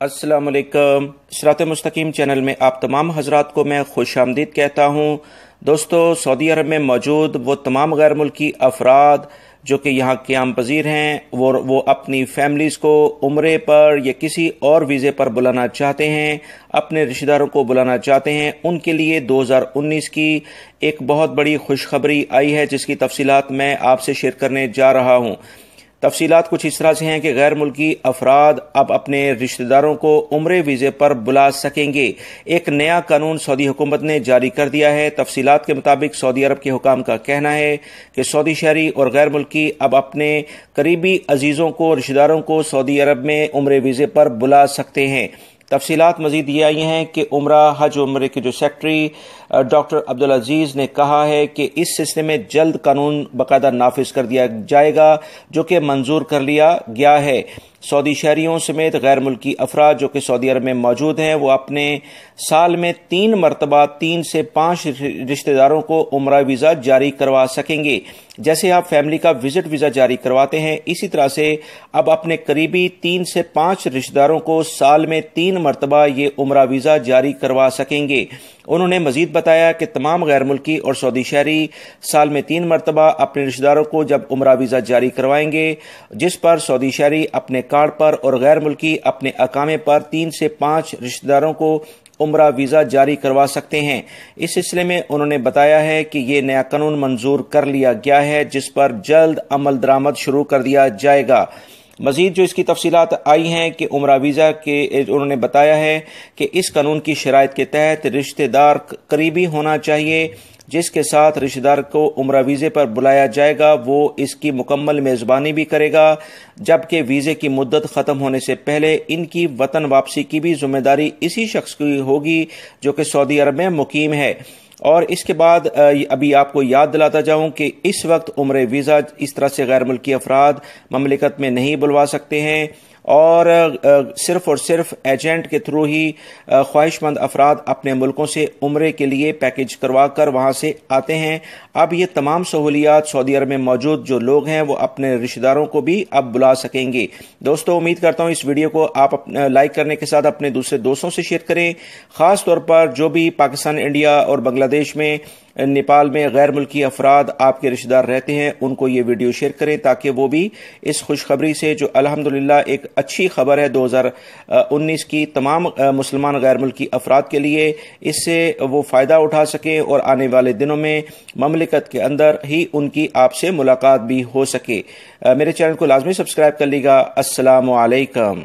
अस्सलाम वालेकुम। सिरात मुस्तकीम चैनल में आप तमाम हजरात को मैं खुश आमदीद कहता हूँ। दोस्तों, सऊदी अरब में मौजूद वो तमाम गैर मुल्की अफराद जो कि यहाँ क़याम पज़ीर हैं वो अपनी फैमिलीज़ को उम्रे पर या किसी और वीज़े पर बुलाना चाहते हैं, अपने रिश्तेदारों को बुलाना चाहते हैं, उनके लिए 2019 की एक बहुत बड़ी खुशखबरी आई है जिसकी तफसीलात मैं आपसे शेयर करने जा रहा हूँ। तफसीलात कुछ इस तरह से हैं कि गैर मुल्की अफराद अब अपने रिश्तेदारों को उम्रे वीज़े पर बुला सकेंगे। एक नया कानून सऊदी हुकूमत ने जारी कर दिया है। तफसीलात के मुताबिक सऊदी अरब के हुकाम का कहना है कि सऊदी शहरी और गैर मुल्की अब अपने करीबी अजीज़ों को, रिश्तेदारों को सऊदी अरब में उम्रे वीज़े पर बुला सकते हैं। तफसीलात मजीद ये आई हैं कि उम्रा हज उम्रे के जो सेक्रेटरी डॉक्टर अब्दुल अजीज़ ने कहा है कि इस सिलसिले में जल्द कानून बाकायदा नाफिज कर दिया जाएगा जो कि मंजूर कर लिया गया है। सऊदी शहरियों समेत गैर मुल्की अफराद जो कि सऊदी अरब में मौजूद हैं वो अपने साल में 3 मरतबा 3 से 5 रिश्तेदारों को उम्रा वीज़ा जारी करवा सकेंगे। जैसे आप फैमिली का विजिट वीज़ा जारी करवाते हैं, इसी तरह से अब अपने करीबी 3 से 5 रिश्तेदारों को साल में 3 मरतबा ये उम्रा वीज़ा जारी करवा सकेंगे। उन्होंने मजीद बताया कि तमाम गैर मुल्की और सऊदी शहरी साल में 3 मरतबा अपने रिश्तेदारों को जब उम्रा वीज़ा जारी करवाएंगे, जिस पर सऊदी शहरी अपने कार्ड पर और गैर मुल्की अपने अकामे पर 3 से 5 रिश्तेदारों को उम्रा वीज़ा जारी करवा सकते हैं। इस सिलसिले में उन्होंने बताया है कि ये नया कानून मंजूर कर लिया गया है जिस पर जल्द अमल दरामद शुरू कर दिया जाएगा। मजीद जो इसकी तफसीलात आई हैं कि उम्रा वीज़ा के उन्होंने बताया है कि इस कानून की शराइत के तहत रिश्तेदार करीबी होना चाहिए, जिसके साथ रिश्तेदार को उम्रा वीज़े पर बुलाया जाएगा वो इसकी मुकम्मल मेज़बानी भी करेगा, जबकि वीज़े की मुद्दत ख़त्म होने से पहले इनकी वतन वापसी की भी जिम्मेदारी इसी शख्स की होगी जो कि सऊदी अरब में मुकीम है। और इसके बाद अभी आपको याद दिलाता जाऊं कि इस वक्त उम्रे वीज़ा इस तरह से गैर मुल्की अफराद ममलिकत में नहीं बुलवा सकते हैं और सिर्फ एजेंट के थ्रू ही ख्वाहिशमंद अफराद अपने मुल्कों से उम्रे के लिए पैकेज करवा कर वहाँ से आते हैं। अब ये तमाम सहूलियात सऊदी अरब में मौजूद जो लोग हैं वो अपने रिश्तेदारों को भी अब बुला सकेंगे। दोस्तों, उम्मीद करता हूँ इस वीडियो को आप लाइक करने के साथ अपने दूसरे दोस्तों से शेयर करें। ख़ास तौर पर जो भी पाकिस्तान, इंडिया और बांग्लादेश में, नेपाल में गैर मुल्की अफराद आपके रिश्तेदार रहते हैं उनको ये वीडियो शेयर करें ताकि वो भी इस खुशखबरी से, जो अल्हम्दुलिल्लाह एक अच्छी खबर है 2019 की तमाम मुसलमान गैर मुल्की अफराद के लिए, इससे वो फ़ायदा उठा सकें और आने वाले दिनों में ममलिकत के अंदर ही उनकी आपसे मुलाकात भी हो सके। मेरे चैनल को लाजमी सब्सक्राइब कर लीजिएगा। अस्सलामु अलैकुम।